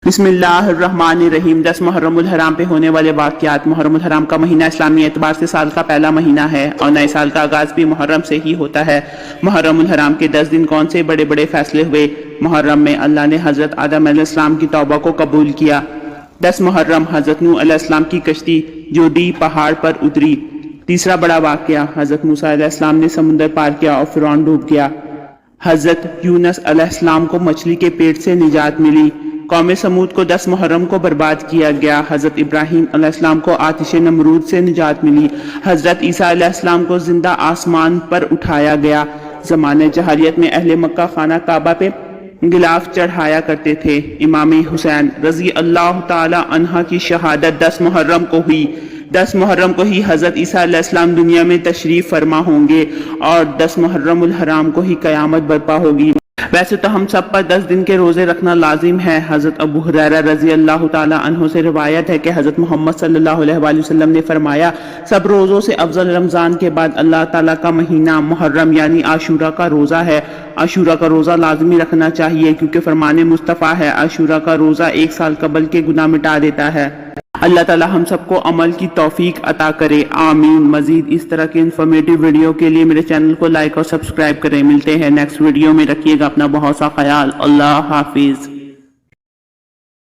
بسم اللہ الرحمن الرحیم 10 محرم الحرام پہ ہونے والے واقعات۔ محرم الحرام کا مہینہ اسلامی اعتبار سے سال کا پہلا مہینہ ہے اور نئے سال کا آغاز بھی محرم سے ہی ہوتا ہے۔ محرم الحرام کے 10 دن کون سے بڑے بڑے فیصلے ہوئے؟ محرم میں اللہ نے حضرت آدم علیہ السلام کی توبہ کو قبول کیا۔ 10 محرم حضرت نوح علیہ السلام کی کشتی جودی پہاڑ پر اتری۔ تیسرا بڑا واقعہ، حضرت موسیٰ علیہ السلام نے سمندر پار کیا اور فرعون ڈوب گیا۔ حضرت یونس علیہ السلام کو مچھلی کے پیٹ سے نجات ملی۔ قوم سمود کو 10 محرم کو برباد کیا گیا۔ حضرت ابراہیم علیہ السلام کو آتش نمرود سے نجات ملی۔ حضرت عیسیٰ علیہ السلام کو زندہ آسمان پر اٹھایا گیا۔ زمانہ جاہلیت میں اہل مکہ خانہ کعبہ پہ غلاف چڑھایا کرتے تھے۔ امام حسین رضی اللہ تعالی عنہ کی شہادت 10 محرم کو ہوئی۔ 10 محرم کو ہی حضرت عیسیٰ علیہ السلام دنیا میں تشریف فرما ہوں گے اور 10 محرم الحرام کو ہی قیامت برپا ہوگی۔ ویسے تو ہم سب پر 10 دن کے روزے رکھنا لازم ہے۔ حضرت ابو ہریرہ رضی اللہ تعالی عنہ سے روایت ہے کہ حضرت محمد صلی اللہ علیہ وآلہ وسلم نے فرمایا، سب روزوں سے افضل رمضان کے بعد اللہ تعالیٰ کا مہینہ محرم یعنی عاشورہ کا روزہ ہے۔ عاشورہ کا روزہ لازمی رکھنا چاہیے کیونکہ فرمان مصطفیٰ ہے، عاشورہ کا روزہ 1 سال قبل کے گناہ مٹا دیتا ہے۔ اللہ تعالیٰ ہم سب کو عمل کی توفیق عطا کرے، آمین۔ مزید اس طرح کے انفارمیٹیو ویڈیو کے لیے میرے چینل کو لائک اور سبسکرائب کریں۔ ملتے ہیں نیکسٹ ویڈیو میں، رکھیے گا اپنا بہت سا خیال۔ اللہ حافظ۔